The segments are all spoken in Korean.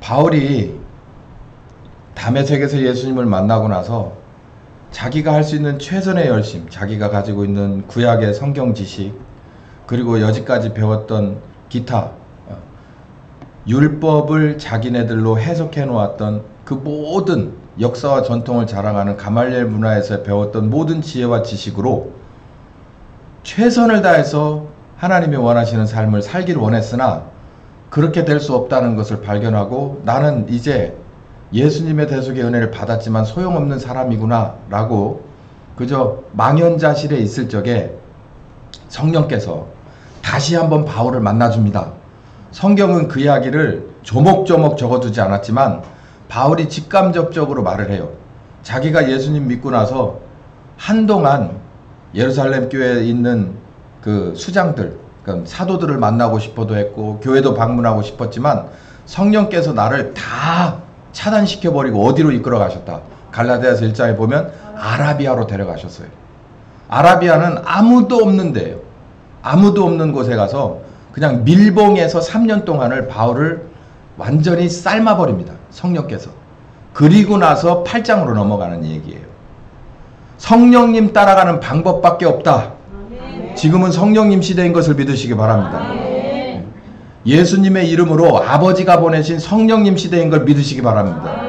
바울이 다메섹에서 예수님을 만나고 나서 자기가 할 수 있는 최선의 열심, 자기가 가지고 있는 구약의 성경 지식, 그리고 여지까지 배웠던 기타 율법을 자기네들로 해석해 놓았던 그 모든 역사와 전통을 자랑하는 가말리엘 문화에서 배웠던 모든 지혜와 지식으로 최선을 다해서 하나님이 원하시는 삶을 살기를 원했으나 그렇게 될 수 없다는 것을 발견하고 나는 이제 예수님의 대속의 은혜를 받았지만 소용없는 사람이구나 라고 그저 망연자실에 있을 적에 성령께서 다시 한번 바울을 만나줍니다. 성경은 그 이야기를 조목조목 적어두지 않았지만 바울이 직감적으로 말을 해요. 자기가 예수님 믿고 나서 한동안 예루살렘 교회에 있는 그 수장들, 그러니까 사도들을 만나고 싶어도 했고 교회도 방문하고 싶었지만 성령께서 나를 다 차단시켜버리고 어디로 이끌어 가셨다. 갈라디아서 1장에 보면 아라비아로 데려가셨어요. 아라비아는 아무도 없는 데예요. 아무도 없는 곳에 가서 그냥 밀봉해서 3년 동안을 바울을 완전히 삶아버립니다. 성령께서. 그리고 나서 8장으로 넘어가는 얘기예요. 성령님 따라가는 방법밖에 없다. 지금은 성령님 시대인 것을 믿으시기 바랍니다. 예수님의 이름으로 아버지가 보내신 성령님 시대인 걸 믿으시기 바랍니다.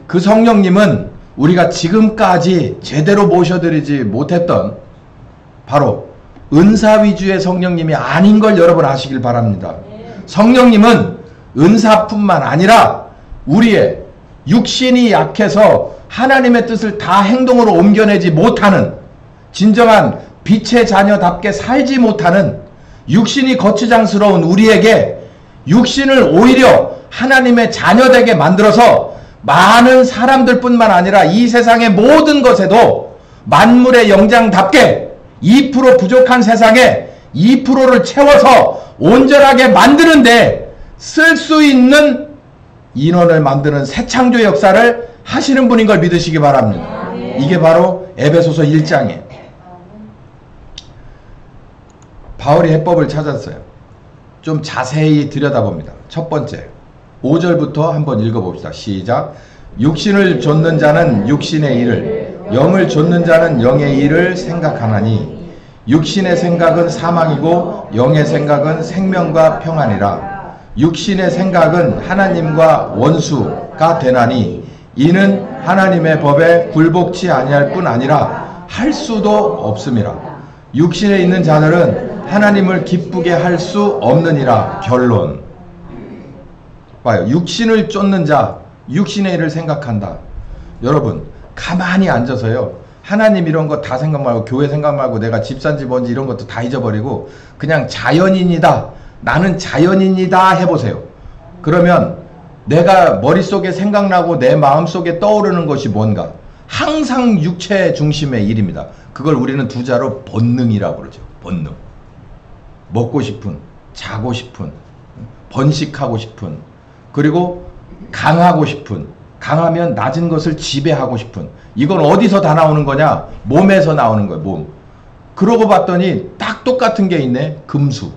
그 성령님은 우리가 지금까지 제대로 모셔드리지 못했던 바로 은사 위주의 성령님이 아닌 걸 여러분 아시길 바랍니다. 성령님은 은사뿐만 아니라 우리의 육신이 약해서 하나님의 뜻을 다 행동으로 옮겨내지 못하는 진정한 빛의 자녀답게 살지 못하는 육신이 거추장스러운 우리에게 육신을 오히려 하나님의 자녀되게 만들어서 많은 사람들뿐만 아니라 이 세상의 모든 것에도 만물의 영장답게 2% 부족한 세상에 2%를 채워서 온전하게 만드는데 쓸 수 있는 인원을 만드는 새 창조 역사를 하시는 분인 걸 믿으시기 바랍니다. 이게 바로 에베소서 1장이에요. 바울이 해법을 찾았어요. 좀 자세히 들여다봅니다. 첫 번째 5절부터 한번 읽어봅시다. 시작. 육신을 좇는 자는 육신의 일을, 영을 좇는 자는 영의 일을 생각하나니 육신의 생각은 사망이고 영의 생각은 생명과 평안이라. 육신의 생각은 하나님과 원수가 되나니 이는 하나님의 법에 굴복치 아니할 뿐 아니라 할 수도 없음이라. 육신에 있는 자들은 하나님을 기쁘게 할 수 없느니라. 결론. 봐요. 육신을 쫓는 자, 육신의 일을 생각한다. 여러분 가만히 앉아서요, 하나님 이런 거 다 생각 말고, 교회 생각 말고, 내가 집산지 뭔지 이런 것도 다 잊어버리고 그냥 자연인이다, 나는 자연인이다 해보세요. 그러면 내가 머릿속에 생각나고 내 마음속에 떠오르는 것이 뭔가? 항상 육체 중심의 일입니다. 그걸 우리는 두 자로 본능이라고 그러죠. 본능. 먹고 싶은, 자고 싶은, 번식하고 싶은, 그리고 강하고 싶은, 강하면 낮은 것을 지배하고 싶은. 이건 어디서 다 나오는 거냐? 몸에서 나오는 거예요. 몸. 그러고 봤더니 딱 똑같은 게 있네. 금수.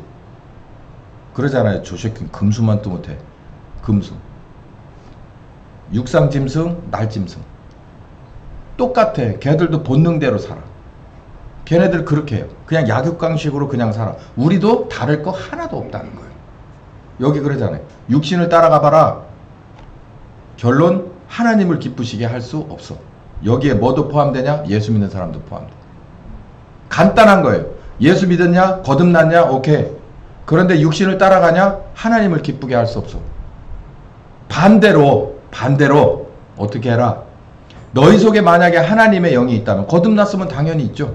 그러잖아요. 저 새끼 금수만 또 못해. 금수. 육상짐승, 날짐승. 똑같아. 걔들도 본능대로 살아. 걔네들 그렇게 해요. 그냥 약육강식으로 그냥 살아. 우리도 다를 거 하나도 없다는 거예요. 여기 그러잖아요. 육신을 따라가 봐라. 결론, 하나님을 기쁘시게 할 수 없어. 여기에 뭐도 포함되냐? 예수 믿는 사람도 포함돼. 간단한 거예요. 예수 믿었냐? 거듭났냐? 오케이. 그런데 육신을 따라가냐? 하나님을 기쁘게 할 수 없어. 반대로 어떻게 해라? 너희 속에 만약에 하나님의 영이 있다면, 거듭났으면 당연히 있죠.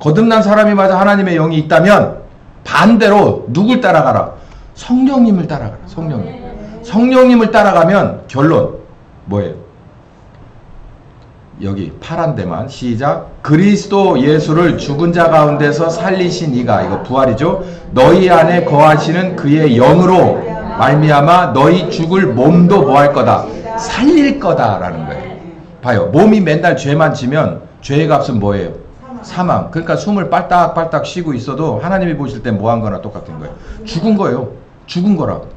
거듭난 사람이 맞아 하나님의 영이 있다면 반대로 누굴 따라가라? 성령님을 따라가라. 성령님을 따라가면 결론 뭐예요? 여기 파란 데만 시작. 그리스도 예수를 죽은 자 가운데서 살리신 이가, 이거 부활이죠. 너희 안에 거하시는 그의 영으로 말미암아 너희 죽을 몸도 뭐 할 거다? 살릴 거다라는 거예요. 봐요. 몸이 맨날 죄만 지면 죄의 값은 뭐예요? 사망. 그러니까 숨을 빨딱빨딱 쉬고 있어도 하나님이 보실 때 뭐 한 거나 똑같은 거예요. 죽은 거예요. 죽은 거라고.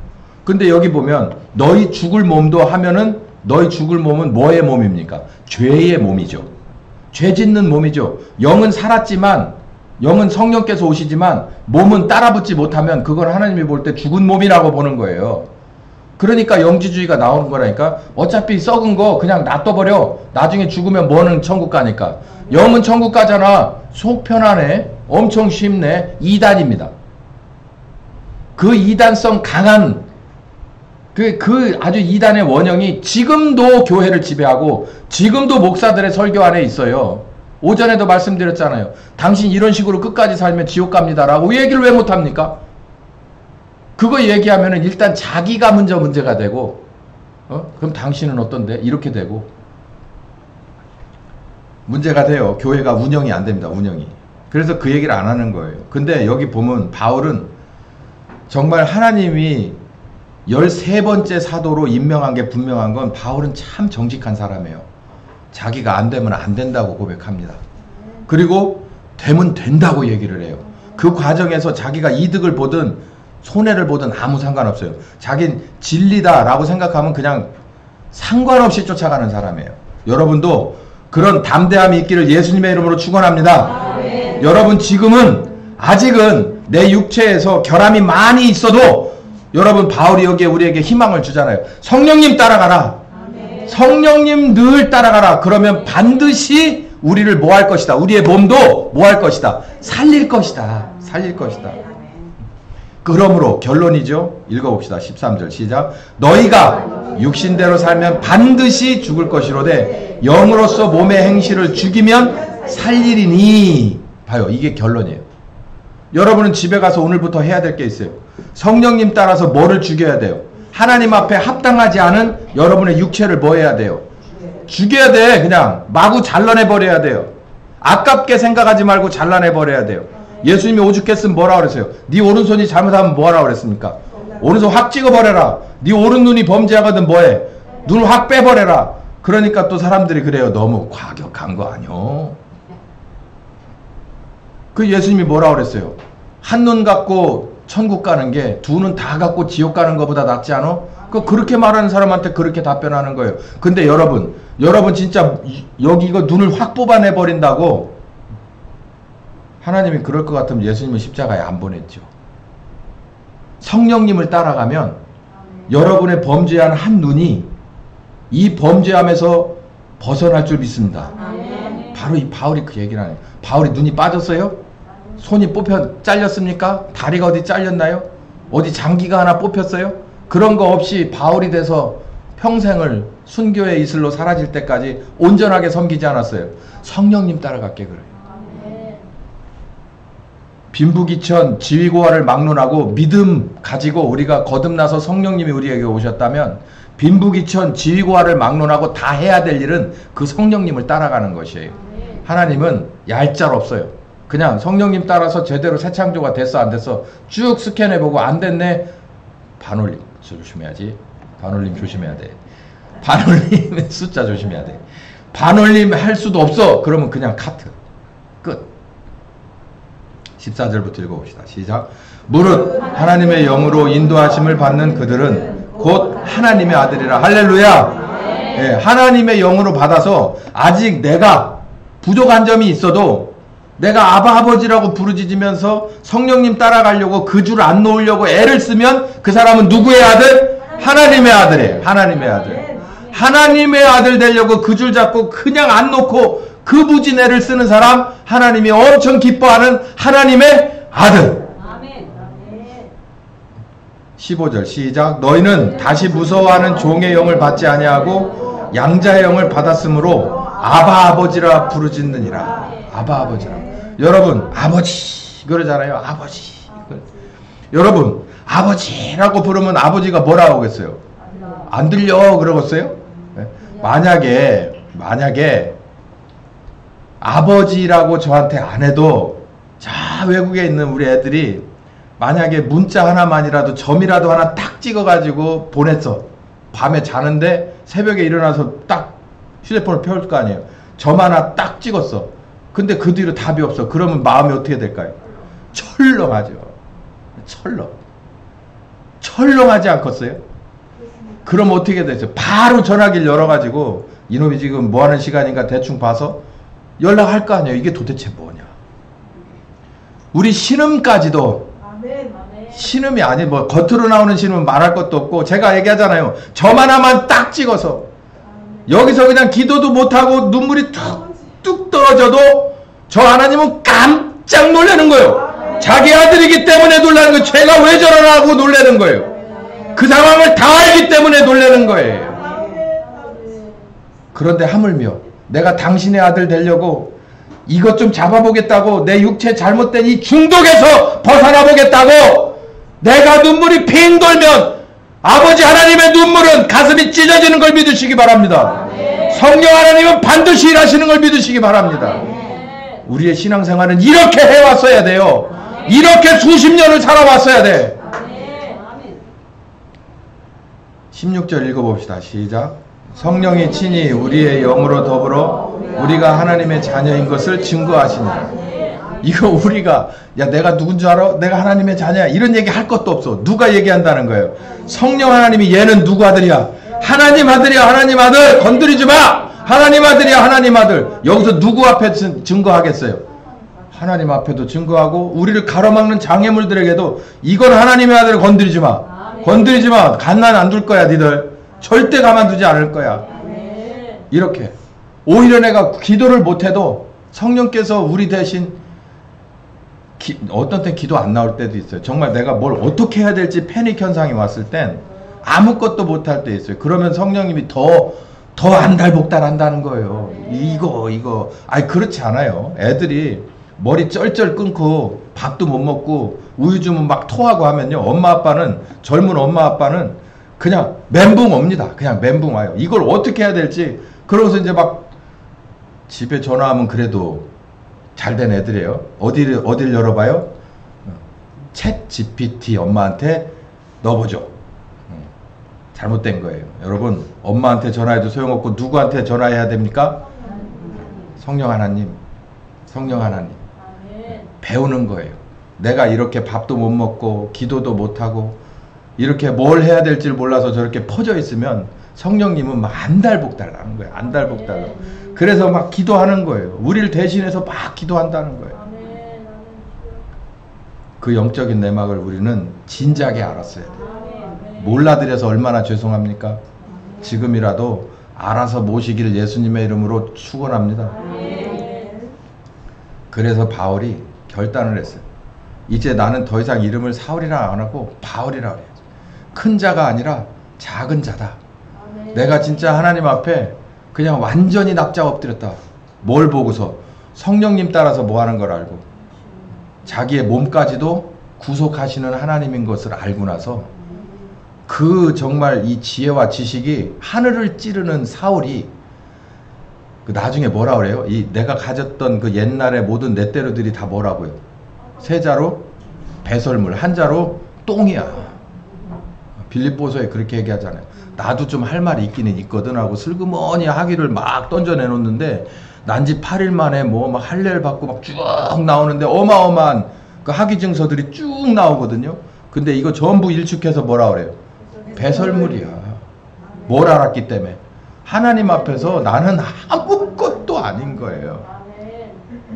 근데 여기 보면 너희 죽을 몸도 하면은 너희 죽을 몸은 뭐의 몸입니까? 죄의 몸이죠. 죄 짓는 몸이죠. 영은 살았지만, 영은 성령께서 오시지만 몸은 따라붙지 못하면 그걸 하나님이 볼 때 죽은 몸이라고 보는 거예요. 그러니까 영지주의가 나오는 거라니까. 어차피 썩은 거 그냥 놔둬버려. 나중에 죽으면 뭐는 천국 가니까. 영은 천국 가잖아. 속 편하네. 엄청 쉽네. 이단입니다. 그 이단성 강한 그 아주 이단의 원형이 지금도 교회를 지배하고 지금도 목사들의 설교 안에 있어요. 오전에도 말씀드렸잖아요. 당신 이런 식으로 끝까지 살면 지옥 갑니다라고 얘기를 왜 못합니까? 그거 얘기하면은 일단 자기가 먼저 문제가 되고, 그럼 당신은 어떤데? 이렇게 되고 문제가 돼요. 교회가 운영이 안 됩니다. 운영이. 그래서 그 얘기를 안 하는 거예요. 근데 여기 보면 바울은 정말 하나님이 13번째 사도로 임명한 게 분명한 건 바울은 참 정직한 사람이에요. 자기가 안 되면 안 된다고 고백합니다. 그리고 되면 된다고 얘기를 해요. 그 과정에서 자기가 이득을 보든 손해를 보든 아무 상관없어요. 자긴 진리다라고 생각하면 그냥 상관없이 쫓아가는 사람이에요. 여러분도 그런 담대함이 있기를 예수님의 이름으로 축원합니다. 아멘. 여러분 지금은 아직은 내 육체에서 결함이 많이 있어도 여러분 바울이 여기에 우리에게 희망을 주잖아요. 성령님 따라가라. 아멘. 성령님 늘 따라가라. 그러면 반드시 우리를 뭐 할 것이다. 우리의 몸도 뭐 할 것이다. 살릴 것이다. 살릴 것이다. 그러므로 결론이죠. 읽어봅시다. 13절 시작. 너희가 육신대로 살면 반드시 죽을 것이로되 영으로서 몸의 행실을 죽이면 살리리니. 봐요. 이게 결론이에요. 여러분은 집에 가서 오늘부터 해야 될 게 있어요. 성령님 따라서 뭐를 죽여야 돼요? 하나님 앞에 합당하지 않은 여러분의 육체를 뭐 해야 돼요? 죽여야 돼. 그냥 마구 잘라내버려야 돼요. 아깝게 생각하지 말고 잘라내버려야 돼요. 예수님이 오죽했으면 뭐라 그랬어요? 네 오른손이 잘못하면 뭐라 그랬습니까? 오른손 확 찍어버려라. 네 오른눈이 범죄하거든 뭐해? 눈을 확 빼버려라. 그러니까 또 사람들이 그래요. 너무 과격한 거 아니요? 그 예수님이 뭐라 그랬어요? 한 눈 갖고 천국 가는 게 두 눈 다 갖고 지옥 가는 것보다 낫지 않아? 그렇게 말하는 사람한테 그렇게 답변하는 거예요. 근데 여러분 진짜 여기 이거 눈을 확 뽑아내 버린다고 하나님이 그럴 것 같으면 예수님을 십자가에 안 보냈죠. 성령님을 따라가면 여러분의 범죄한 한 눈이 이 범죄함에서 벗어날 줄 믿습니다. 바로 이 바울이 그 얘기를 하네요. 바울이 눈이 빠졌어요? 손이 잘렸습니까? 다리가 어디 잘렸나요? 어디 장기가 하나 뽑혔어요? 그런 거 없이 바울이 돼서 평생을 순교의 이슬로 사라질 때까지 온전하게 섬기지 않았어요. 성령님 따라갈게 그래요. 빈부귀천 지위고하를 막론하고 믿음 가지고 우리가 거듭나서 성령님이 우리에게 오셨다면 빈부귀천 지위고하를 막론하고 다 해야 될 일은 그 성령님을 따라가는 것이에요. 하나님은 얄짤 없어요. 그냥 성령님 따라서 제대로 새 창조가 됐어 안 됐어 쭉 스캔해보고 안 됐네. 반올림 조심해야지. 반올림 조심해야 돼. 반올림 숫자 조심해야 돼. 반올림 할 수도 없어. 그러면 그냥 카트 끝. 14절부터 읽어봅시다. 시작. 무릇 하나님의 영으로 인도하심을 받는 그들은 곧 하나님의 아들이라. 할렐루야. 예, 하나님의 영으로 받아서 아직 내가 부족한 점이 있어도 내가 아바 아버지라고 부르짖으면서 성령님 따라가려고 그 줄 안 놓으려고 애를 쓰면 그 사람은 누구의 아들? 하나님의 아들이에요. 하나님의 아들. 하나님의 아들 되려고 그 줄 잡고 그냥 안 놓고 그 무진 애를 쓰는 사람 하나님이 엄청 기뻐하는 하나님의 아들. 15절 시작. 너희는 다시 무서워하는 종의 영을 받지 아니하고 양자의 영을 받았으므로 아바 아버지라 부르짖느니라. 아바 아버지라. 여러분 아버지 그러잖아요. 아버지. 여러분 아버지라고 부르면 아버지가 뭐라고 하겠어요? 안 들려 그러겠어요? 만약에 아버지라고 저한테 안 해도 자 외국에 있는 우리 애들이 만약에 문자 하나만이라도 점이라도 하나 딱 찍어가지고 보냈어. 밤에 자는데 새벽에 일어나서 딱 휴대폰을 펴올 거 아니에요. 점 하나 딱 찍었어. 근데 그 뒤로 답이 없어. 그러면 마음이 어떻게 될까요? 철렁하죠. 헐렁하지 않겠어요? 그럼 어떻게 되죠? 바로 전화기를 열어가지고 이놈이 지금 뭐하는 시간인가 대충 봐서 연락할 거 아니에요. 이게 도대체 뭐냐. 우리 신음까지도 신음이 아니 뭐 겉으로 나오는 신음은 말할 것도 없고 제가 얘기하잖아요. 저만 하나만 딱 찍어서 여기서 그냥 기도도 못하고 눈물이 뚝뚝 떨어져도 저 하나님은 깜짝 놀라는 거예요. 자기 아들이기 때문에 놀라는 거예요. 제가 왜 저러라고 놀라는 거예요. 그 상황을 다 알기 때문에 놀라는 거예요. 그런데 하물며 내가 당신의 아들 되려고 이것 좀 잡아보겠다고 내 육체 잘못된 이 중독에서 벗어나 보겠다고 내가 눈물이 핑 돌면 아버지 하나님의 눈물은 가슴이 찢어지는 걸 믿으시기 바랍니다. 성령 하나님은 반드시 일하시는 걸 믿으시기 바랍니다. 우리의 신앙생활은 이렇게 해왔어야 돼요. 이렇게 수십 년을 살아왔어야 돼. 16절 읽어봅시다. 시작. 성령이 친히 우리의 영으로 더불어 우리가 하나님의 자녀인 것을 증거하시니라. 이거 우리가 야 내가 누군 줄 알아? 내가 하나님의 자녀야. 이런 얘기 할 것도 없어. 누가 얘기한다는 거예요. 성령 하나님이 얘는 누구 아들이야? 하나님 아들이야. 하나님 아들. 건드리지 마. 하나님 아들이야. 하나님 아들. 여기서 누구 앞에 증거하겠어요? 하나님 앞에도 증거하고 우리를 가로막는 장애물들에게도 이건 하나님의 아들을 건드리지 마. 건드리지 마. 갓난 안 둘 거야 니들. 절대 가만두지 않을 거야. 이렇게 오히려 내가 기도를 못해도 성령께서 우리 대신 어떤 때 기도 안 나올 때도 있어요. 정말 내가 뭘 어떻게 해야 될지 패닉 현상이 왔을 땐 아무것도 못할 때 있어요. 그러면 성령님이 더 안달복달한다는 거예요. 이거 아니 그렇지 않아요. 애들이 머리 쩔쩔 끊고 밥도 못 먹고 우유 주면 막 토하고 하면요. 젊은 엄마 아빠는 그냥 멘붕 옵니다. 그냥 멘붕 와요. 이걸 어떻게 해야 될지. 그러고서 이제 막 집에 전화하면 그래도 잘된 애들이에요. 어디를 열어봐요? 챗 GPT 엄마한테 넣어보죠. 잘못된 거예요. 여러분 엄마한테 전화해도 소용없고 누구한테 전화해야 됩니까? 성령 하나님. 배우는 거예요. 내가 이렇게 밥도 못 먹고 기도도 못하고 이렇게 뭘 해야 될지 몰라서 저렇게 퍼져 있으면 성령님은 막 안달복달 나는 거예요. 안달복달. 그래서 막 기도하는 거예요. 우리를 대신해서 막 기도한다는 거예요. 그 영적인 내막을 우리는 진작에 알았어야 돼요. 몰라드려서 얼마나 죄송합니까? 지금이라도 알아서 모시기를 예수님의 이름으로 축원합니다. 그래서 바울이 결단을 했어요. 이제 나는 더 이상 이름을 사울이라 안 하고 바울이라 그래요. 큰 자가 아니라 작은 자다. 내가 진짜 하나님 앞에 그냥 완전히 납작 엎드렸다. 뭘 보고서? 성령님 따라서 뭐 하는 걸 알고 자기의 몸까지도 구속하시는 하나님인 것을 알고 나서 그 정말 이 지혜와 지식이 하늘을 찌르는 사울이 나중에 뭐라 그래요? 내가 가졌던 그 옛날의 모든 냇대로들이 다 뭐라고요? 세자로 배설물, 한자로 똥이야. 빌립보서에 그렇게 얘기하잖아요. 나도 좀 할 말이 있기는 있거든 하고 슬그머니 학위를 막 던져내놓는데 난지 8일 만에 뭐 막 할례를 받고 막 쭉 나오는데 어마어마한 그 학위 증서들이 쭉 나오거든요. 근데 이거 전부 일축해서 뭐라 그래요? 배설물이야. 뭘 알았기 때문에. 하나님 앞에서 나는 아무것도 아닌 거예요.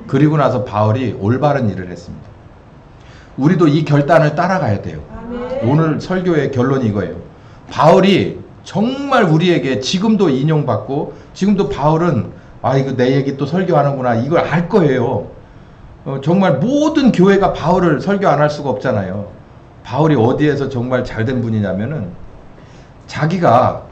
그리고 나서 바울이 올바른 일을 했습니다. 우리도 이 결단을 따라가야 돼요. 오늘 설교의 결론이 이거예요. 바울이 정말 우리에게 지금도 인용받고 지금도 바울은 이거 내 얘기 또 설교하는구나 이걸 알 거예요. 정말 모든 교회가 바울을 설교 안 할 수가 없잖아요. 바울이 어디에서 정말 잘된 분이냐면은 자기가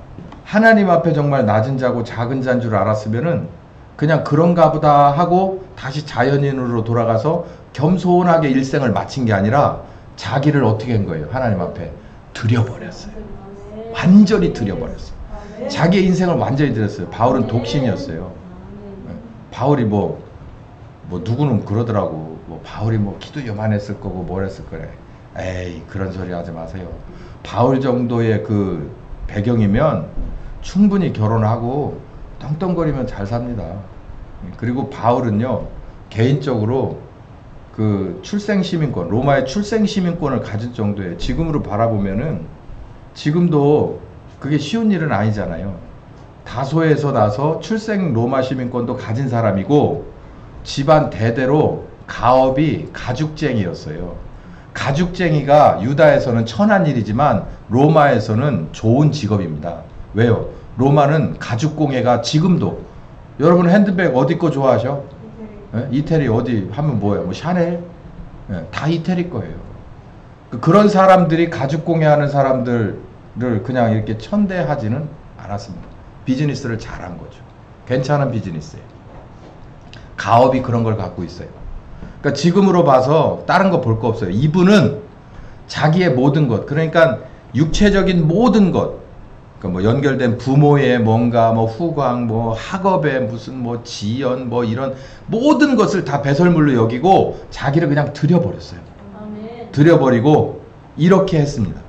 하나님 앞에 정말 낮은 자고 작은 자인 줄 알았으면은 그냥 그런가 보다 하고 다시 자연인으로 돌아가서 겸손하게 일생을 마친 게 아니라 자기를 어떻게 한 거예요? 하나님 앞에 드려버렸어요. 완전히 드려버렸어요. 자기의 인생을 완전히 드렸어요. 바울은 독신이었어요. 바울이 뭐 누구는 그러더라고. 바울이 기도 요만했을 거고 뭘 했을 거래. 에이 그런 소리 하지 마세요. 바울 정도의 그 배경이면 충분히 결혼하고 떵떵거리면 잘 삽니다. 그리고 바울은요 개인적으로 그 출생시민권, 로마의 출생시민권을 가질 정도의 지금으로 바라보면은 지금도 그게 쉬운 일은 아니잖아요. 다소에서 나서 출생 로마 시민권도 가진 사람이고 집안 대대로 가업이 가죽쟁이였어요. 가죽쟁이가 유다에서는 천한 일이지만 로마에서는 좋은 직업입니다. 왜요? 로마는 가죽공예가 지금도, 여러분 핸드백 어디 거 좋아하셔? 이태리 어디 하면 뭐예요? 뭐 샤넬? 다 이태리 거예요. 그런 사람들이 가죽공예 하는 사람들을 그냥 이렇게 천대하지는 않았습니다. 비즈니스를 잘한 거죠. 괜찮은 비즈니스예요. 가업이 그런 걸 갖고 있어요. 그러니까 지금으로 봐서 다른 거 볼 거 없어요. 이분은 자기의 모든 것, 그러니까 육체적인 모든 것, 그러니까 뭐 연결된 부모의 뭔가 뭐 후광, 뭐 학업의 무슨 뭐 지연, 뭐 이런 모든 것을 다 배설물로 여기고 자기를 그냥 들여버렸어요. 들여버리고 이렇게 했습니다.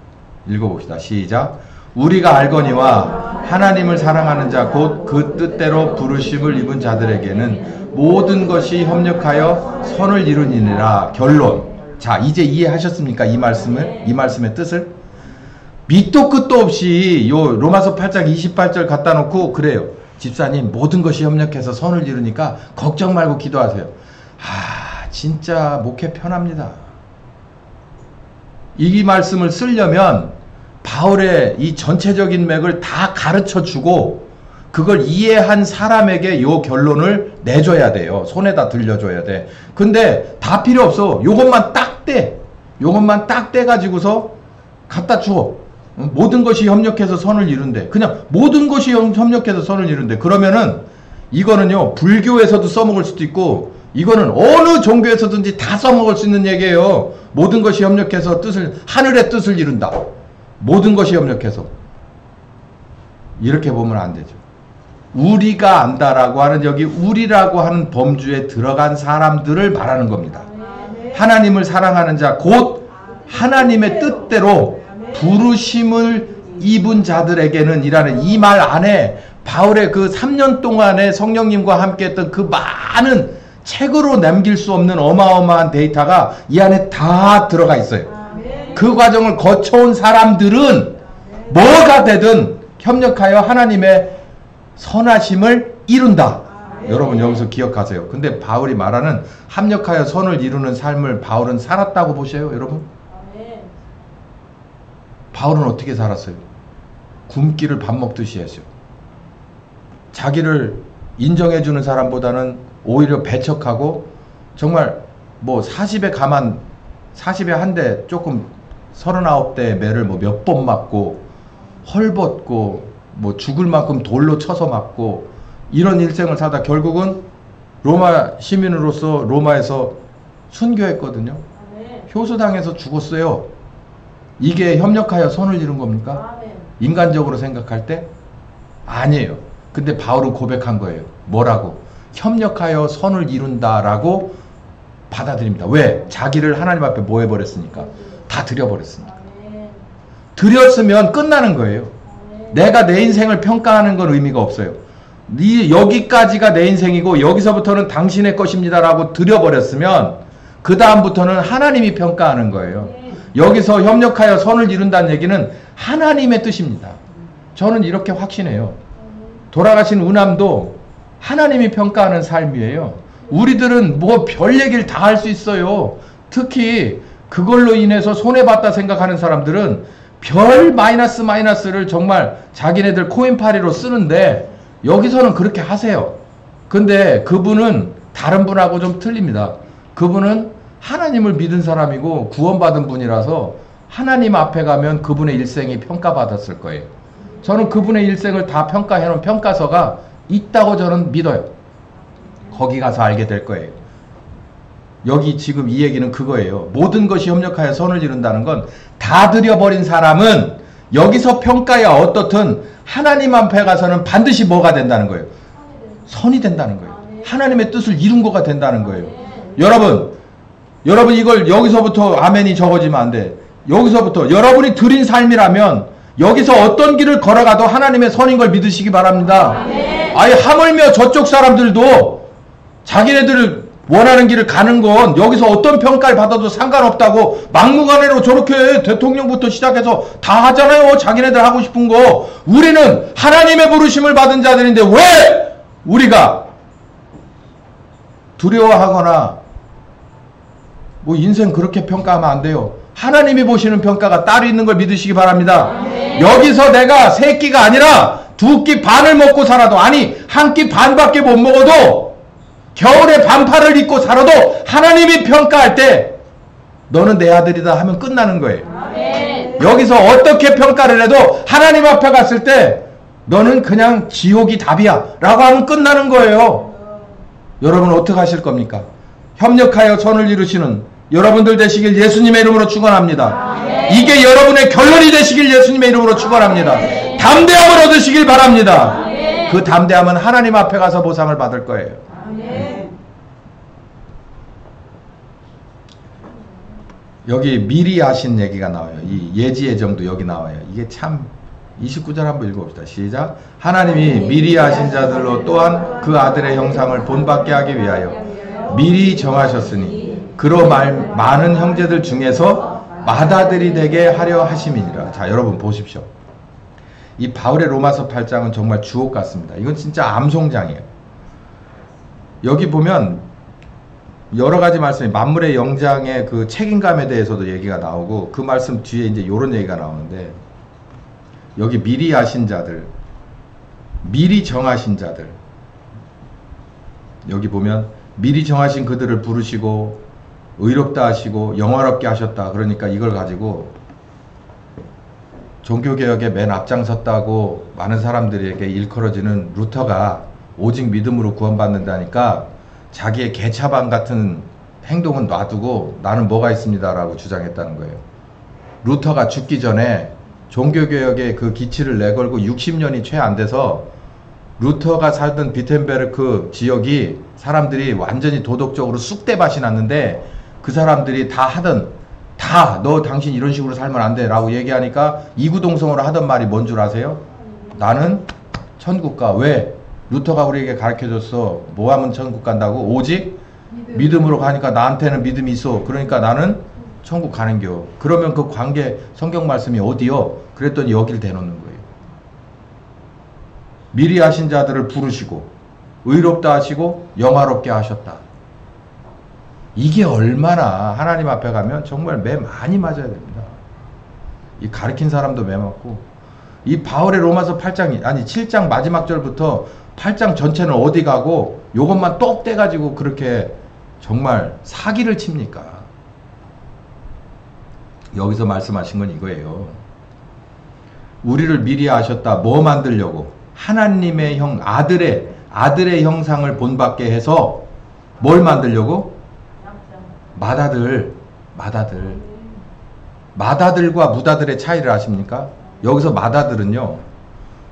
읽어봅시다. 시작. 우리가 알거니와 하나님을 사랑하는 자 곧 그 뜻대로 부르심을 입은 자들에게는 모든 것이 협력하여 선을 이루니라. 결론. 자, 이제 이해하셨습니까? 이 말씀을? 이 말씀의 뜻을? 밑도 끝도 없이 요 로마서 8장 28절 갖다 놓고 그래요. 집사님, 모든 것이 협력해서 선을 이루니까 걱정 말고 기도하세요. 진짜 목회 편합니다. 이 말씀을 쓰려면 바울의 이 전체적인 맥을 다 가르쳐 주고 그걸 이해한 사람에게 요 결론을 내줘야 돼요. 손에다 들려줘야 돼. 근데 다 필요 없어. 요것만 딱 떼. 요것만 딱 떼가지고서 갖다 줘. 모든 것이 협력해서 선을 이룬대. 그냥 모든 것이 협력해서 선을 이룬대. 그러면은 이거는요, 불교에서도 써먹을 수도 있고 이거는 어느 종교에서든지 다 써먹을 수 있는 얘기예요. 모든 것이 협력해서 하늘의 뜻을 이룬다. 모든 것이 협력해서. 이렇게 보면 안 되죠. 우리가 안다라고 하는, 여기 우리라고 하는 범주에 들어간 사람들을 말하는 겁니다. 하나님을 사랑하는 자 곧 하나님의 뜻대로 부르심을 입은 자들에게는 이라는 이 말 안에 바울의 그 3년 동안에 성령님과 함께 했던 그 많은 책으로 남길 수 없는 어마어마한 데이터가 이 안에 다 들어가 있어요. 그 과정을 거쳐온 사람들은 뭐가 되든 협력하여 하나님의 선하심을 이룬다. 여러분 여기서 기억하세요. 근데 바울이 말하는 합력하여 선을 이루는 삶을 바울은 살았다고 보셔요, 여러분? 바울은 어떻게 살았어요? 굶기를 밥 먹듯이 했어요. 자기를 인정해주는 사람보다는 오히려 배척하고, 정말 뭐 40에 가만 40에 한 대 조금 39대의 매를 뭐 몇 번 맞고 헐벗고 뭐 죽을 만큼 돌로 쳐서 맞고 이런 일생을 사다 결국은 로마 시민으로서 로마에서 순교했거든요. 효수당해서 죽었어요. 이게 협력하여 선을 이룬 겁니까? 인간적으로 생각할 때? 아니에요. 근데 바울은 고백한 거예요. 뭐라고? 협력하여 선을 이룬다라고 받아들입니다. 왜? 자기를 하나님 앞에 뭐 해버렸으니까. 다 드려버렸으니까. 드렸으면 끝나는 거예요. 내가 내 인생을 평가하는 건 의미가 없어요. 여기까지가 내 인생이고 여기서부터는 당신의 것입니다라고 드려버렸으면 그 다음부터는 하나님이 평가하는 거예요. 여기서 협력하여 선을 이룬다는 얘기는 하나님의 뜻입니다. 저는 이렇게 확신해요. 돌아가신 우남도 하나님이 평가하는 삶이에요. 우리들은 뭐 별 얘기를 다 할 수 있어요. 특히 그걸로 인해서 손해봤다 생각하는 사람들은 별 마이너스를 정말 자기네들 코인파리로 쓰는데 여기서는 그렇게 하세요. 근데 그분은 다른 분하고 좀 틀립니다. 그분은 하나님을 믿은 사람이고 구원받은 분이라서 하나님 앞에 가면 그분의 일생이 평가받았을 거예요. 저는 그분의 일생을 다 평가해놓은 평가서가 있다고 저는 믿어요. 거기 가서 알게 될 거예요. 여기 지금 이 얘기는 그거예요. 모든 것이 협력하여 선을 이룬다는 건 다 들여버린 사람은 여기서 평가야 어떻든 하나님 앞에 가서는 반드시 뭐가 된다는 거예요? 선이 된다는 거예요. 하나님의 뜻을 이룬 거가 된다는 거예요. 여러분 이걸 여기서부터 아멘이 적어지면 안 돼. 여기서부터 여러분이 드린 삶이라면 여기서 어떤 길을 걸어가도 하나님의 선인 걸 믿으시기 바랍니다. 아예 하물며 저쪽 사람들도 자기네들을 원하는 길을 가는 건 여기서 어떤 평가를 받아도 상관없다고 막무가내로 저렇게 대통령부터 시작해서 다 하잖아요. 자기네들 하고 싶은 거. 우리는 하나님의 부르심을 받은 자들인데 왜 우리가 두려워하거나 뭐 인생 그렇게 평가하면 안 돼요. 하나님이 보시는 평가가 따로 있는 걸 믿으시기 바랍니다. 여기서 내가 세 끼가 아니라 두 끼 반을 먹고 살아도, 아니 한 끼 반밖에 못 먹어도, 겨울에 반팔을 입고 살아도 하나님이 평가할 때 너는 내 아들이다 하면 끝나는 거예요. 여기서 어떻게 평가를 해도 하나님 앞에 갔을 때 너는 그냥 지옥이 답이야 라고 하면 끝나는 거예요. 여러분 어떻게 하실 겁니까? 협력하여 선을 이루시는 여러분들 되시길 예수님의 이름으로 축원합니다. 이게 여러분의 결론이 되시길 예수님의 이름으로 축원합니다. 담대함을 얻으시길 바랍니다. 그 담대함은 하나님 앞에 가서 보상을 받을 거예요. 여기 미리 하신 얘기가 나와요. 이 예지예정도 여기 나와요. 이게 참 29절 한번 읽어봅시다. 시작. 하나님이 미리 하신 자들로 또한 그 아들의 형상을 본받게 하기 위하여 미리 정하셨으니 그로 많은 형제들 중에서 맏아들이 되게 하려 하심이니라. 자, 여러분 보십시오. 이 바울의 로마서 8장은 정말 주옥 같습니다. 이건 진짜 암송장이에요. 여기 보면 여러 가지 말씀이, 만물의 영장의 그 책임감에 대해서도 얘기가 나오고, 그 말씀 뒤에 이제 요런 얘기가 나오는데, 여기 미리 하신 자들, 미리 정하신 자들, 여기 보면 미리 정하신 그들을 부르시고 의롭다 하시고 영화롭게 하셨다. 그러니까 이걸 가지고 종교개혁에 맨 앞장섰다고 많은 사람들에게 일컬어지는 루터가 오직 믿음으로 구원받는다니까 자기의 개차반 같은 행동은 놔두고 나는 뭐가 있습니다 라고 주장했다는 거예요. 루터가 죽기 전에 종교개혁의 그 기치를 내걸고 60년이 채 안 돼서 루터가 살던 비텐베르크 지역이 사람들이 완전히 도덕적으로 쑥대밭이 났는데, 그 사람들이 다 하던, 너 당신 이런 식으로 살면 안 돼 라고 얘기하니까 이구동성으로 하던 말이 뭔 줄 아세요? 나는 천국 가. 왜? 루터가 우리에게 가르쳐줬어. 뭐 하면 천국 간다고? 오직 믿음으로 가니까 나한테는 믿음이 있어. 그러니까 나는 천국 가는겨. 그러면 그 관계 성경 말씀이 어디요? 그랬더니 여길 대놓는 거예요. 미리 하신 자들을 부르시고 의롭다 하시고 영화롭게 하셨다. 이게 얼마나 하나님 앞에 가면 정말 매 많이 맞아야 됩니다. 이 가르친 사람도 매 맞고, 이 바울의 로마서 8장, 아니 7장 마지막 절부터 8장 전체는 어디 가고 요것만 똑 떼가지고 그렇게 정말 사기를 칩니까? 여기서 말씀하신 건 이거예요. 우리를 미리 아셨다. 뭐 만들려고? 하나님의 아들의 형상을 본받게 해서 뭘 만들려고? 맏아들과 맏아들의 차이를 아십니까? 여기서 맏아들은요,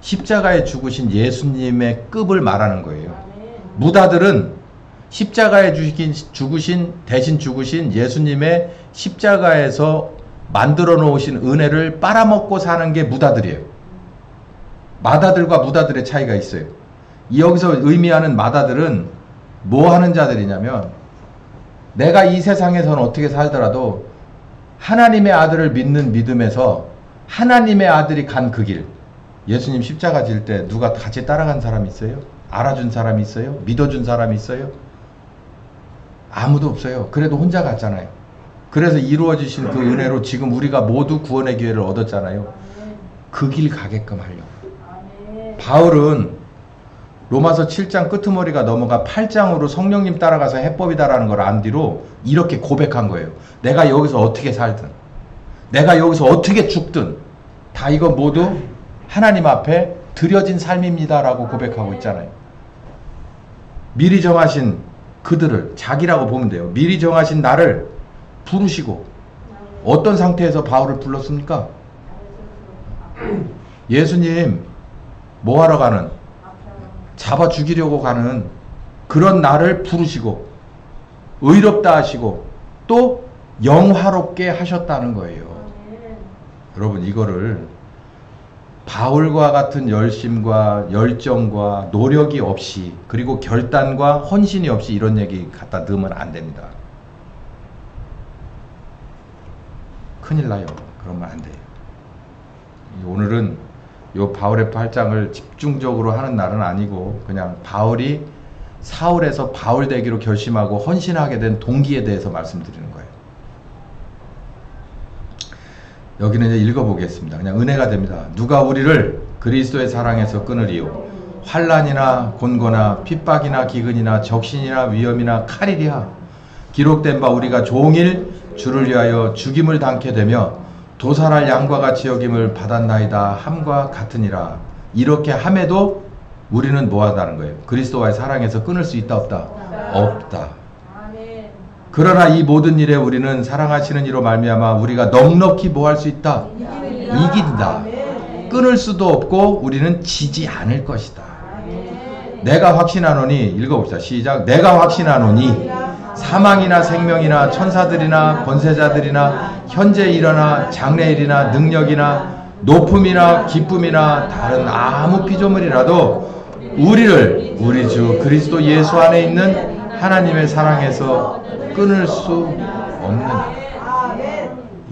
십자가에 죽으신 예수님의 급을 말하는 거예요. 맏아들은 십자가에 대신 죽으신 예수님의 십자가에서 만들어 놓으신 은혜를 빨아먹고 사는 게 맏아들이에요. 맏아들과 맏아들의 차이가 있어요. 여기서 의미하는 맏아들은 뭐 하는 자들이냐면, 내가 이 세상에서는 어떻게 살더라도 하나님의 아들을 믿는 믿음에서 하나님의 아들이 간 그 길, 예수님 십자가 질 때 누가 같이 따라간 사람이 있어요? 알아준 사람이 있어요? 믿어준 사람이 있어요? 아무도 없어요. 그래도 혼자 갔잖아요. 그래서 이루어지신 그 은혜로 지금 우리가 모두 구원의 기회를 얻었잖아요. 그 길 가게끔 하려고. 바울은 로마서 7장 끄트머리가 넘어가 8장으로 성령님 따라가서 해법이다라는 걸 안 뒤로 이렇게 고백한 거예요. 내가 여기서 어떻게 살든, 내가 여기서 어떻게 죽든 다 이거 모두 하나님 앞에 드려진 삶입니다 라고 고백하고 있잖아요. 미리 정하신 그들을, 자기라고 보면 돼요. 미리 정하신 나를 부르시고, 어떤 상태에서 바울을 불렀습니까? 예수님 뭐 하러 가는, 잡아 죽이려고 가는 그런 나를 부르시고 의롭다 하시고 또 영화롭게 하셨다는 거예요. 여러분, 이거를 바울과 같은 열심과 열정과 노력이 없이 그리고 결단과 헌신이 없이 이런 얘기 갖다 넣으면 안 됩니다. 큰일 나요. 그러면 안 돼요. 오늘은 요 바울의 8장을 집중적으로 하는 날은 아니고 그냥 바울이 사울에서 바울 되기로 결심하고 헌신하게 된 동기에 대해서 말씀드리는 거예요. 여기는 이제 읽어보겠습니다. 그냥 은혜가 됩니다. 누가 우리를 그리스도의 사랑에서 끊으리요? 환난이나 곤고나 핍박이나 기근이나 적신이나 위험이나 칼이랴. 기록된 바 우리가 종일 주를 위하여 죽임을 당케 되며 도살할 양과 같이 여김을 받았나이다 함과 같으니라. 이렇게 함에도 우리는 뭐하다는 거예요? 그리스도와의 사랑에서 끊을 수 있다 없다? 없다. 그러나 이 모든 일에 우리는 사랑하시는 이로 말미암아 우리가 넉넉히 뭐 할 수 있다? 이긴다. 끊을 수도 없고 우리는 지지 않을 것이다. 내가 확신하노니, 읽어봅시다. 시작. 내가 확신하노니 사망이나 생명이나 천사들이나 권세자들이나 현재 일어나 장래일이나 능력이나 높음이나 기쁨이나 다른 아무 피조물이라도 우리를 우리 주 그리스도 예수 안에 있는 하나님의 사랑에서 끊을 수 없느냐.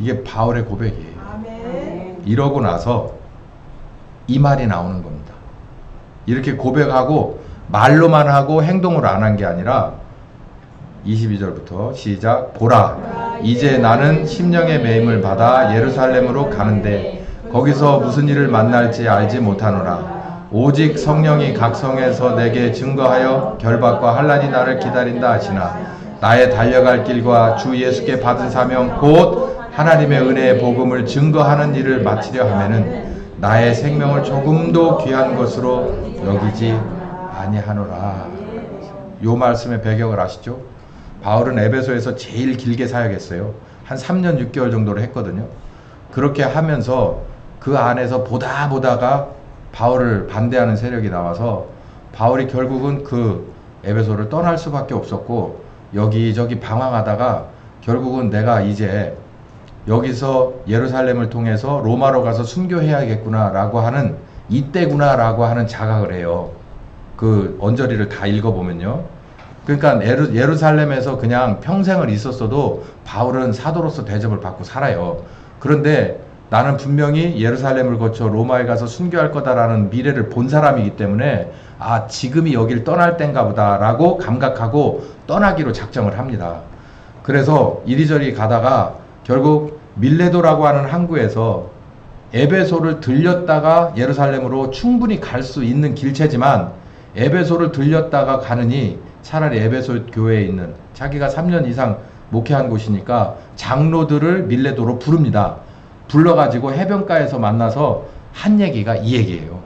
이게 바울의 고백이에요. 이러고 나서 이 말이 나오는 겁니다. 이렇게 고백하고 말로만 하고 행동을 안 한 게 아니라 22절부터 시작. 보라, 이제 나는 심령의 매임을 받아 예루살렘으로 가는데 거기서 무슨 일을 만날지 알지 못하노라. 오직 성령이 각 성에서 내게 증거하여 결박과 환난이 나를 기다린다 하시나 나의 달려갈 길과 주 예수께 받은 사명 곧 하나님의 은혜의 복음을 증거하는 일을 마치려 하면은 나의 생명을 조금도 귀한 것으로 여기지 아니하노라. 요 말씀의 배경을 아시죠? 바울은 에베소에서 제일 길게 사역했어요. 한 3년 6개월 정도를 했거든요. 그렇게 하면서 그 안에서 보다가 바울을 반대하는 세력이 나와서 바울이 결국은 그 에베소를 떠날 수밖에 없었고 여기저기 방황하다가 결국은 내가 이제 여기서 예루살렘을 통해서 로마로 가서 순교해야겠구나 라고 하는 이때구나 라고 하는 자각을 해요. 그 언저리를 다 읽어보면요. 그러니까 예루살렘에서 그냥 평생을 있었어도 바울은 사도로서 대접을 받고 살아요. 그런데 나는 분명히 예루살렘을 거쳐 로마에 가서 순교할 거다라는 미래를 본 사람이기 때문에 아, 지금이 여길 떠날 땐가 보다 라고 감각하고 떠나기로 작정을 합니다. 그래서 이리저리 가다가 결국 밀레도라고 하는 항구에서 에베소를 들렸다가 예루살렘으로 충분히 갈 수 있는 길체지만 에베소를 들렸다가 가느니 차라리 에베소 교회에 있는 자기가 3년 이상 목회한 곳이니까 장로들을 밀레도로 부릅니다. 불러가지고 해변가에서 만나서 한 얘기가 이 얘기예요.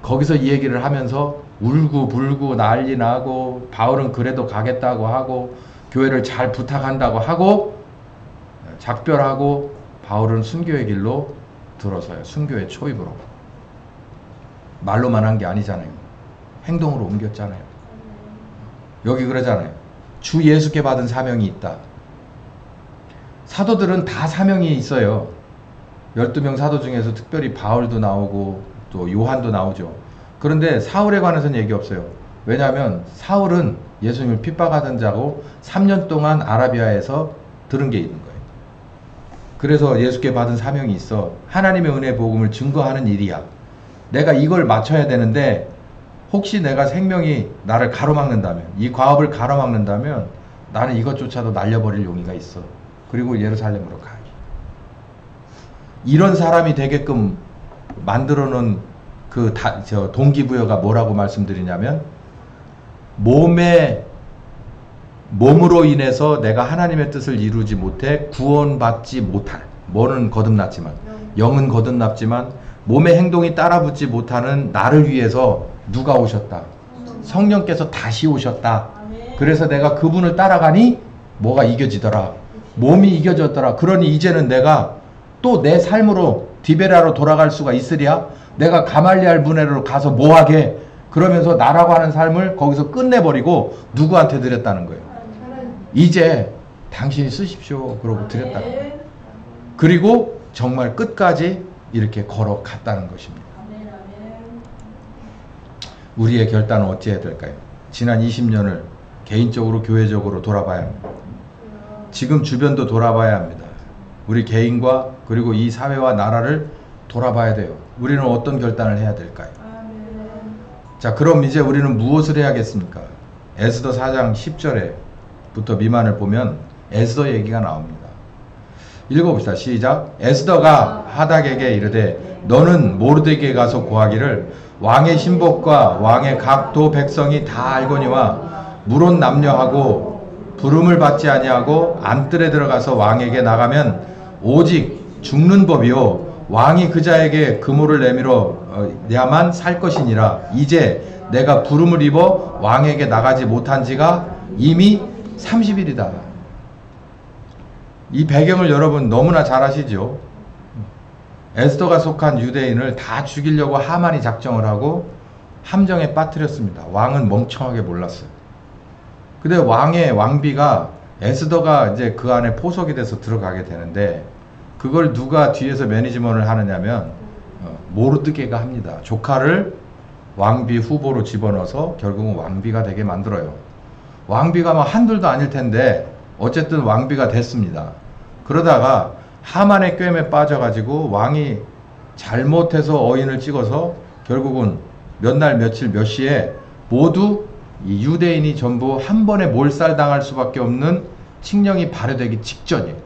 거기서 이 얘기를 하면서 울고 불고 난리 나고 바울은 그래도 가겠다고 하고 교회를 잘 부탁한다고 하고 작별하고 바울은 순교의 길로 들어서요. 순교의 초입으로. 말로만 한 게 아니잖아요. 행동으로 옮겼잖아요. 여기 그러잖아요. 주 예수께 받은 사명이 있다. 사도들은 다 사명이 있어요. 12명 사도 중에서 특별히 바울도 나오고 또 요한도 나오죠. 그런데 사울에 관해서는 얘기 없어요. 왜냐하면 사울은 예수님을 핍박하던 자고 3년 동안 아라비아에서 들은 게 있는 거예요. 그래서 예수께 받은 사명이 있어. 하나님의 은혜의 복음을 증거하는 일이야. 내가 이걸 맞춰야 되는데 혹시 내가 생명이 나를 가로막는다면, 이 과업을 가로막는다면 나는 이것조차도 날려버릴 용의가 있어. 그리고 예루살렘으로 가. 이런 사람이 되게끔 만들어 놓은 그 동기부여가 뭐라고 말씀드리냐면, 몸으로 인해서 내가 하나님의 뜻을 이루지 못해 구원받지 못할, 뭐는 거듭났지만, 영은 거듭났지만 몸의 행동이 따라붙지 못하는 나를 위해서 누가 오셨다? 성령께서 다시 오셨다. 그래서 내가 그분을 따라가니 뭐가 이겨지더라. 몸이 이겨졌더라. 그러니 이제는 내가 또 내 삶으로 디베라로 돌아갈 수가 있으랴? 내가 가말리알 문회로 가서 뭐하게? 그러면서 나라고 하는 삶을 거기서 끝내버리고 누구한테 드렸다는 거예요. 이제 당신이 쓰십시오. 그러고 드렸다는 거예요. 그리고 정말 끝까지 이렇게 걸어갔다는 것입니다. 우리의 결단은 어찌해야 될까요? 지난 20년을 개인적으로 교회적으로 돌아봐야 합니다. 지금 주변도 돌아봐야 합니다. 우리 개인과 그리고 이 사회와 나라를 돌아봐야 돼요. 우리는 어떤 결단을 해야 될까요? 자, 그럼 이제 우리는 무엇을 해야겠습니까? 에스더 4장 10절에부터 미만을 보면 에스더 얘기가 나옵니다. 읽어봅시다. 시작. 에스더가 하닥에게 이르되 너는 모르드게에 가서 고하기를 왕의 신복과 왕의 각 도 백성이 다 알거니와 물론 남녀하고 부름을 받지 아니하고 안뜰에 들어가서 왕에게 나가면 오직 죽는 법이요 왕이 그자에게 그물을 내밀어야만 살 것이니라. 이제 내가 부름을 입어 왕에게 나가지 못한 지가 이미 30일이다. 이 배경을 여러분 너무나 잘 아시죠? 에스더가 속한 유대인을 다 죽이려고 하만이 작정을 하고 함정에 빠뜨렸습니다. 왕은 멍청하게 몰랐어요. 근데 왕의 왕비가 에스더가 이제 그 안에 포석이 돼서 들어가게 되는데 그걸 누가 뒤에서 매니지먼트를 하느냐면 모르드게가 합니다. 조카를 왕비 후보로 집어넣어서 결국은 왕비가 되게 만들어요. 왕비가 막 한둘도 아닐 텐데 어쨌든 왕비가 됐습니다. 그러다가 하만의 꿰매 빠져가지고 왕이 잘못해서 어인을 찍어서 결국은 몇 날 며칠 몇 시에 모두 이 유대인이 전부 한 번에 몰살당할 수밖에 없는 칙령이 발효되기 직전이에요.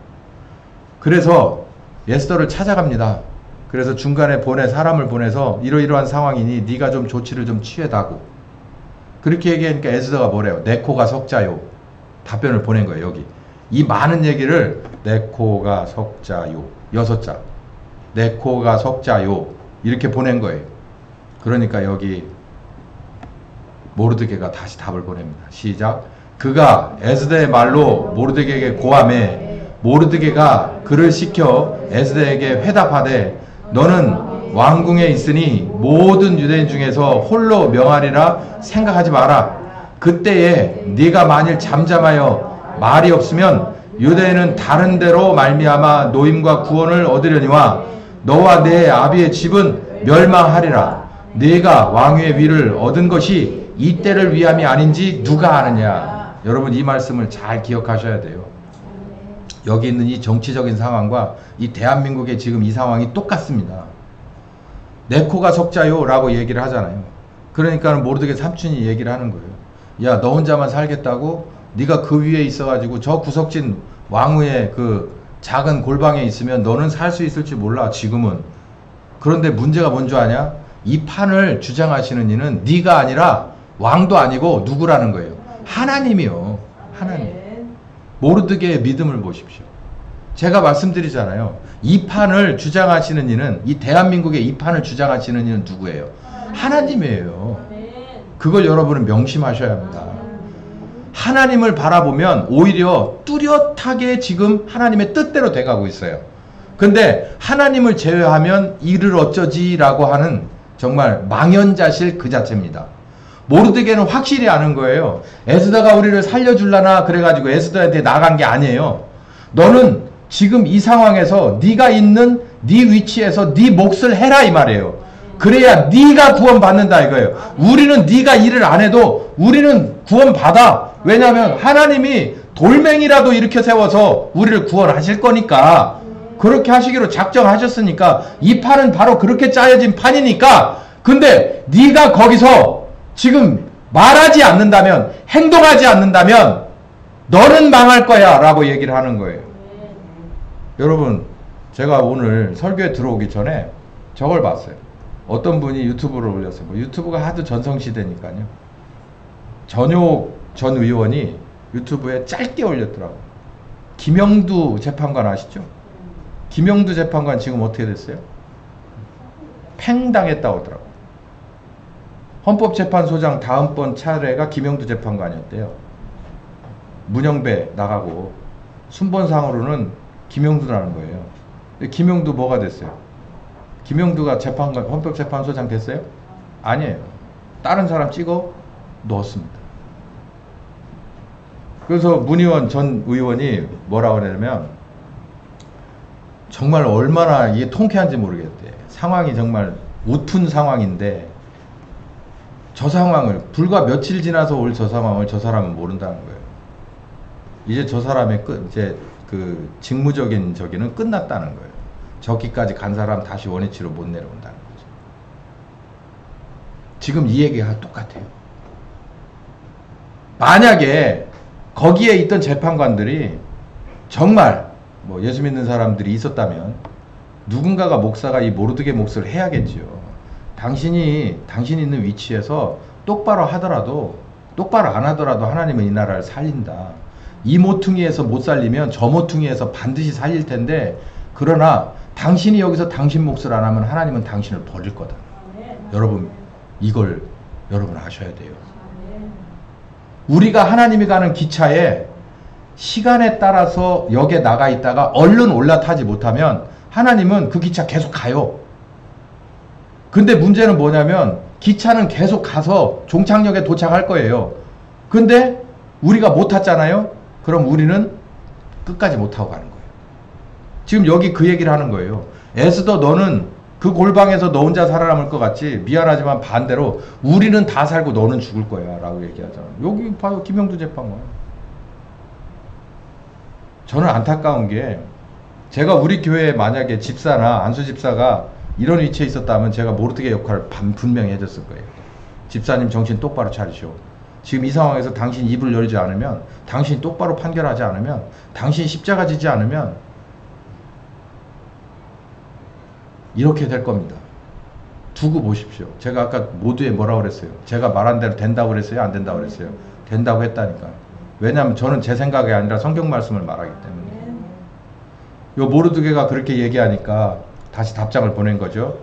그래서 에스더를 찾아갑니다. 그래서 중간에 사람을 보내서 이러이러한 상황이니 네가 좀 조치를 좀 취해다고. 그렇게 얘기하니까 에스더가 뭐래요? 내 코가 석자요. 답변을 보낸 거예요. 여기 이 많은 얘기를 내 코가 석자요. 6자. 내 코가 석자요. 이렇게 보낸 거예요. 그러니까 여기 모르드게가 다시 답을 보냅니다. 시작. 그가 에스더의 말로 모르드게에게 고하매 모르드게가 그를 시켜 에스더에게 회답하되 너는 왕궁에 있으니 모든 유대인 중에서 홀로 명하리라 생각하지 마라. 그때에 네가 만일 잠잠하여 말이 없으면 유대인은 다른 데로 말미암아 노임과 구원을 얻으려니와 너와 내 아비의 집은 멸망하리라. 네가 왕위의 위를 얻은 것이 이때를 위함이 아닌지 누가 아느냐. 여러분 이 말씀을 잘 기억하셔야 돼요. 여기 있는 이 정치적인 상황과 이 대한민국의 지금 이 상황이 똑같습니다. 내 코가 석자요 라고 얘기를 하잖아요. 그러니까 모르드게 삼촌이 얘기를 하는 거예요. 야, 너 혼자만 살겠다고? 네가 그 위에 있어가지고 저 구석진 왕후의 그 작은 골방에 있으면 너는 살 수 있을지 몰라 지금은. 그런데 문제가 뭔 줄 아냐? 이 판을 주장하시는 이는 네가 아니라 왕도 아니고 누구라는 거예요? 하나님이요. 하나님. 모르드게의 믿음을 보십시오. 제가 말씀드리잖아요. 이 판을 주장하시는 이는, 이 대한민국의 이 판을 주장하시는 이는 누구예요? 하나님이에요. 그걸 여러분은 명심하셔야 합니다. 하나님을 바라보면 오히려 뚜렷하게 지금 하나님의 뜻대로 돼가고 있어요. 근데 하나님을 제외하면 이를 어쩌지라고 하는 정말 망연자실 그 자체입니다. 모르드게는 확실히 아는 거예요. 에스더가 우리를 살려줄라나 그래가지고 에스더한테 나간 게 아니에요. 너는 지금 이 상황에서 네가 있는 네 위치에서 네 몫을 해라 이 말이에요. 그래야 네가 구원받는다 이거예요. 우리는 네가 일을 안 해도 우리는 구원받아. 왜냐하면 하나님이 돌멩이라도 일으켜 세워서 우리를 구원하실 거니까. 그렇게 하시기로 작정하셨으니까 이 판은 바로 그렇게 짜여진 판이니까. 근데 네가 거기서 지금 말하지 않는다면, 행동하지 않는다면 너는 망할 거야 라고 얘기를 하는 거예요. 여러분, 제가 오늘 설교에 들어오기 전에 저걸 봤어요. 어떤 분이 유튜브를 올렸어요. 뭐 유튜브가 하도 전성시대니까요. 전효 전 의원이 유튜브에 짧게 올렸더라고요. 김영두 재판관 아시죠? 김영두 재판관 지금 어떻게 됐어요? 팽당했다고 하더라고요. 헌법재판소장 다음번 차례가 김영두 재판관이었대요. 문영배 나가고 순번상으로는 김영두라는 거예요. 근데 김영두 뭐가 됐어요? 김영두가 재판관, 헌법재판소장 됐어요? 아니에요. 다른 사람 찍어 넣었습니다. 그래서 문희원 전 의원이 뭐라고 하냐면 정말 얼마나 이게 통쾌한지 모르겠대. 상황이 정말 웃픈 상황인데 저 상황을 불과 며칠 지나서 올 저 상황을 저 사람은 모른다는 거예요. 이제 저 사람의 이제 그 직무적인 저기는 끝났다는 거예요. 저기까지 간 사람 다시 원위치로 못 내려온다는 거죠. 지금 이 얘기가 똑같아요. 만약에 거기에 있던 재판관들이 정말 뭐 예수 믿는 사람들이 있었다면 누군가가 목사가 이 모르드게 몫을 해야겠지요. 당신이 있는 위치에서 똑바로 하더라도 똑바로 안 하더라도 하나님은 이 나라를 살린다. 이 모퉁이에서 못 살리면 저 모퉁이에서 반드시 살릴 텐데, 그러나 당신이 여기서 당신 몫을 안 하면 하나님은 당신을 버릴 거다. 여러분, 이걸 여러분 아셔야 돼요. 우리가 하나님이 가는 기차에 시간에 따라서 역에 나가 있다가 얼른 올라타지 못하면 하나님은 그 기차 계속 가요. 근데 문제는 뭐냐면 기차는 계속 가서 종착역에 도착할 거예요. 근데 우리가 못 탔잖아요. 그럼 우리는 끝까지 못 타고 가는 거예요. 지금 여기 그 얘기를 하는 거예요. 에스더, 너는 그 골방에서 너 혼자 살아남을 것 같지? 미안하지만 반대로 우리는 다 살고 너는 죽을 거야 라고 얘기하잖아요. 여기 봐요. 김영두 재판관. 저는 안타까운 게, 제가 우리 교회에 만약에 집사나 안수 집사가 이런 위치에 있었다면 제가 모르드게 역할을 분명히 해줬을 거예요. 집사님 정신 똑바로 차리시오. 지금 이 상황에서 당신 입을 열지 않으면, 당신이 똑바로 판결하지 않으면, 당신이 십자가 지지 않으면 이렇게 될 겁니다. 두고 보십시오. 제가 아까 모두에 뭐라고 그랬어요? 제가 말한 대로 된다고 그랬어요? 안 된다고 그랬어요? 된다고 했다니까. 왜냐하면 저는 제 생각이 아니라 성경 말씀을 말하기 때문에. 요 모르드게가 그렇게 얘기하니까 다시 답장을 보낸 거죠.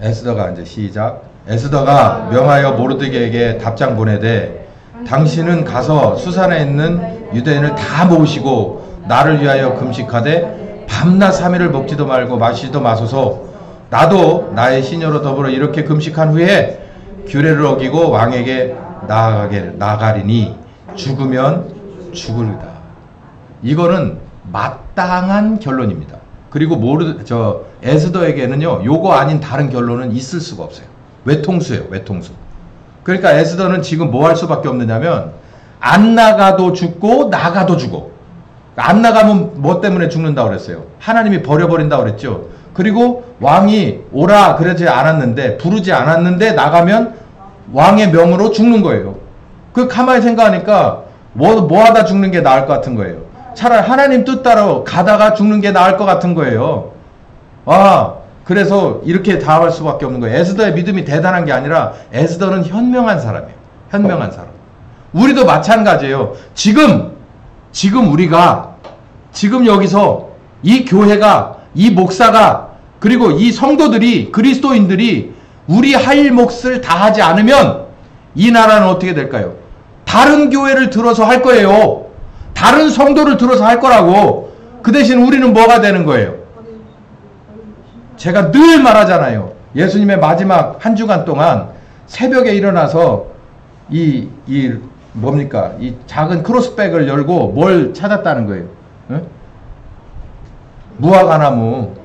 에스더가 이제 시작. 에스더가 명하여 모르드게에게 답장 보내되, 당신은 가서 수산에 있는 유대인을 다 모으시고 나를 위하여 금식하되 밤낮 3일을 먹지도 말고 마시지도 마소서. 나도 나의 시녀로 더불어 이렇게 금식한 후에 규례를 어기고 왕에게 나가리니 죽으면 죽으리다. 이거는 마땅한 결론입니다. 그리고 에스더에게는요, 요거 아닌 다른 결론은 있을 수가 없어요. 외통수예요, 외통수. 그러니까 에스더는 지금 뭐 할 수밖에 없느냐면, 안 나가도 죽고 나가도 죽어. 안 나가면 뭐 때문에 죽는다고 그랬어요? 하나님이 버려버린다고 그랬죠. 그리고 왕이 오라 그러지 않았는데, 부르지 않았는데 나가면 왕의 명으로 죽는 거예요. 그 가만히 생각하니까 뭐 하다 죽는 게 나을 것 같은 거예요. 차라리 하나님 뜻 따라 가다가 죽는 게 나을 것 같은 거예요. 그래서 이렇게 당할 수밖에 없는 거예요. 에스더의 믿음이 대단한 게 아니라 에스더는 현명한 사람이에요. 현명한 사람. 우리도 마찬가지예요. 지금 우리가 지금 여기서 이 교회가, 이 목사가, 그리고 이 성도들이, 그리스도인들이 우리 할 몫을 다 하지 않으면 이 나라는 어떻게 될까요? 다른 교회를 들어서 할 거예요. 다른 성도를 들어서 할 거라고. 그 대신 우리는 뭐가 되는 거예요? 제가 늘 말하잖아요. 예수님의 마지막 한 주간 동안 새벽에 일어나서 이 작은 크로스백을 열고 뭘 찾았다는 거예요? 응? 무화과나무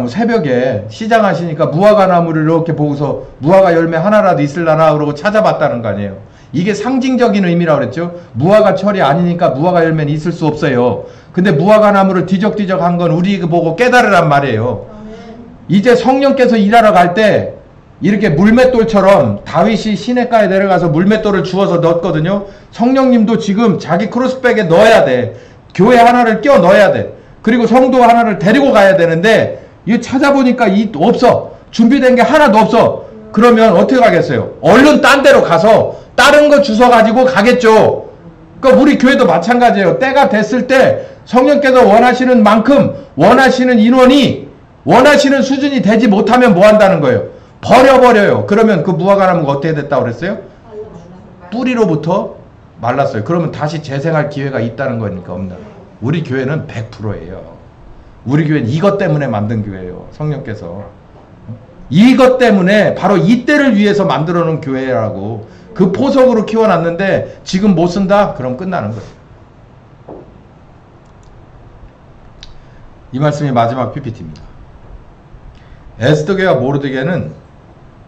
새벽에 시장하시니까 무화과나무를 이렇게 보고서 무화과 열매 하나라도 있을라나 그러고 찾아봤다는 거 아니에요. 이게 상징적인 의미라고 그랬죠. 무화과 철이 아니니까 무화과 열매는 있을 수 없어요. 근데 무화과나무를 뒤적뒤적 한 건 우리 보고 깨달으란 말이에요. 이제 성령께서 일하러 갈 때 이렇게 물맷돌처럼 다윗이 시냇가에 내려가서 물맷돌을 주워서 넣었거든요. 성령님도 지금 자기 크로스백에 넣어야 돼. 교회 하나를 껴 넣어야 돼. 그리고 성도 하나를 데리고 가야 되는데, 이거 찾아보니까 없어. 준비된 게 하나도 없어. 그러면 어떻게 가겠어요? 얼른 딴 데로 가서 다른 거 주워 가지고 가겠죠. 그러니까 우리 교회도 마찬가지예요. 때가 됐을 때 성령께서 원하시는 만큼, 원하시는 인원이, 원하시는 수준이 되지 못하면 뭐 한다는 거예요? 버려버려요. 그러면 그 무화과나무가 어떻게 됐다고 그랬어요? 뿌리로부터 말랐어요. 그러면 다시 재생할 기회가 있다는 거니까 없나? 우리 교회는 100%예요. 우리 교회는 이것 때문에 만든 교회예요. 성령께서. 이것 때문에, 바로 이때를 위해서 만들어 놓은 교회라고. 그 포석으로 키워놨는데 지금 못 쓴다? 그럼 끝나는 거예요. 이 말씀이 마지막 PPT입니다. 에스더게와 모르드게는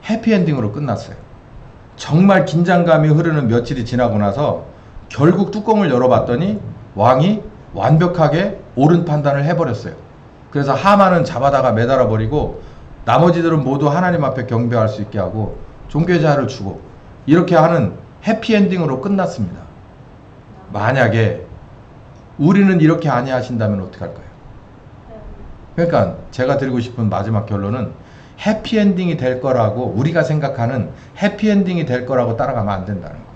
해피엔딩으로 끝났어요. 정말 긴장감이 흐르는 며칠이 지나고 나서 결국 뚜껑을 열어봤더니 왕이 완벽하게 옳은 판단을 해버렸어요. 그래서 하만은 잡아다가 매달아버리고 나머지들은 모두 하나님 앞에 경배할 수 있게 하고 종교제한을 주고 이렇게 하는 해피엔딩으로 끝났습니다. 만약에 우리는 이렇게 아니하신다면 어떡할까요? 그러니까 제가 드리고 싶은 마지막 결론은 해피엔딩이 될 거라고 우리가 생각하는 해피엔딩이 될 거라고 따라가면 안 된다는 거예요.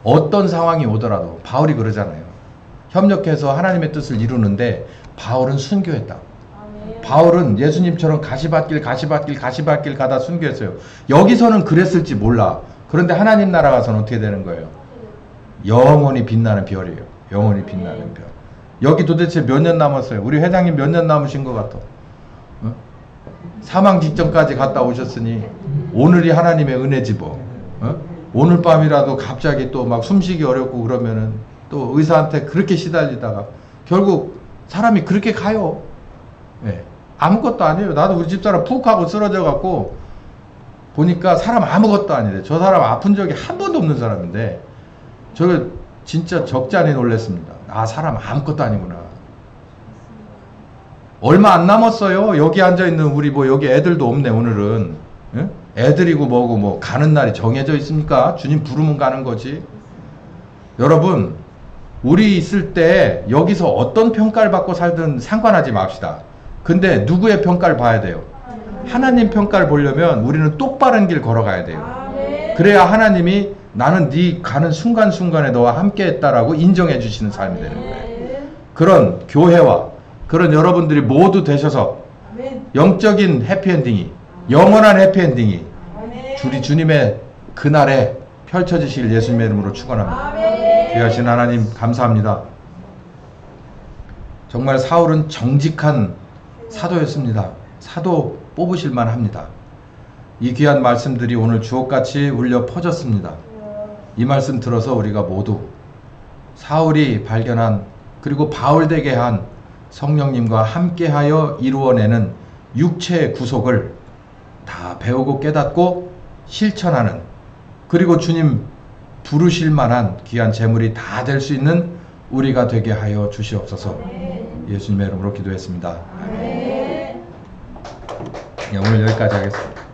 어떤 상황이 오더라도 바울이 그러잖아요. 협력해서 하나님의 뜻을 이루는데 바울은 순교했다. 바울은 예수님처럼 가시밭길 가다 순교했어요. 여기서는 그랬을지 몰라. 그런데 하나님 나라 가서는 어떻게 되는 거예요? 영원히 빛나는 별이에요. 영원히 빛나는 별. 여기 도대체 몇 년 남았어요? 우리 회장님 몇 년 남으신 것 같아? 어? 사망 직전까지 갔다 오셨으니 오늘이 하나님의 은혜지 뭐. 어? 오늘 밤이라도 갑자기 또 막 숨쉬기 어렵고 그러면은 또 의사한테 그렇게 시달리다가 결국 사람이 그렇게 가요. 네. 아무것도 아니에요. 나도 우리 집사람 푹 하고 쓰러져 갖고 보니까 사람 아무것도 아니래. 저 사람 아픈 적이 한 번도 없는 사람인데 저거 진짜 적잖이 놀랐습니다. 아, 사람 아무것도 아니구나. 얼마 안 남았어요. 여기 앉아있는 우리 뭐 여기 애들도 없네 오늘은. 예? 애들이고 뭐고 뭐 가는 날이 정해져 있습니까? 주님 부르면 가는 거지. 여러분 우리 있을 때 여기서 어떤 평가를 받고 살든 상관하지 맙시다. 근데 누구의 평가를 봐야 돼요? 하나님 평가를 보려면 우리는 똑바른 길 걸어가야 돼요. 그래야 하나님이 나는 네 가는 순간순간에 너와 함께 했다라고 인정해 주시는 삶이 되는 거예요. 그런 교회와 그런 여러분들이 모두 되셔서 영적인 해피엔딩이 영원한 해피엔딩이 우리 주님의 그날에 펼쳐지시길 예수님의 이름으로 축원합니다. 귀하신 하나님 감사합니다. 정말 사울은 정직한 사도였습니다. 사도 뽑으실만 합니다. 이 귀한 말씀들이 오늘 주옥같이 울려 퍼졌습니다. 이 말씀 들어서 우리가 모두 사울이 발견한 그리고 바울되게 한 성령님과 함께하여 이루어내는 육체의 구속을 다 배우고 깨닫고 실천하는 그리고 주님 부르실 만한 귀한 재물이 다 될 수 있는 우리가 되게 하여 주시옵소서. 예수님의 이름으로 기도했습니다. 아멘. 오늘 여기까지 하겠습니다.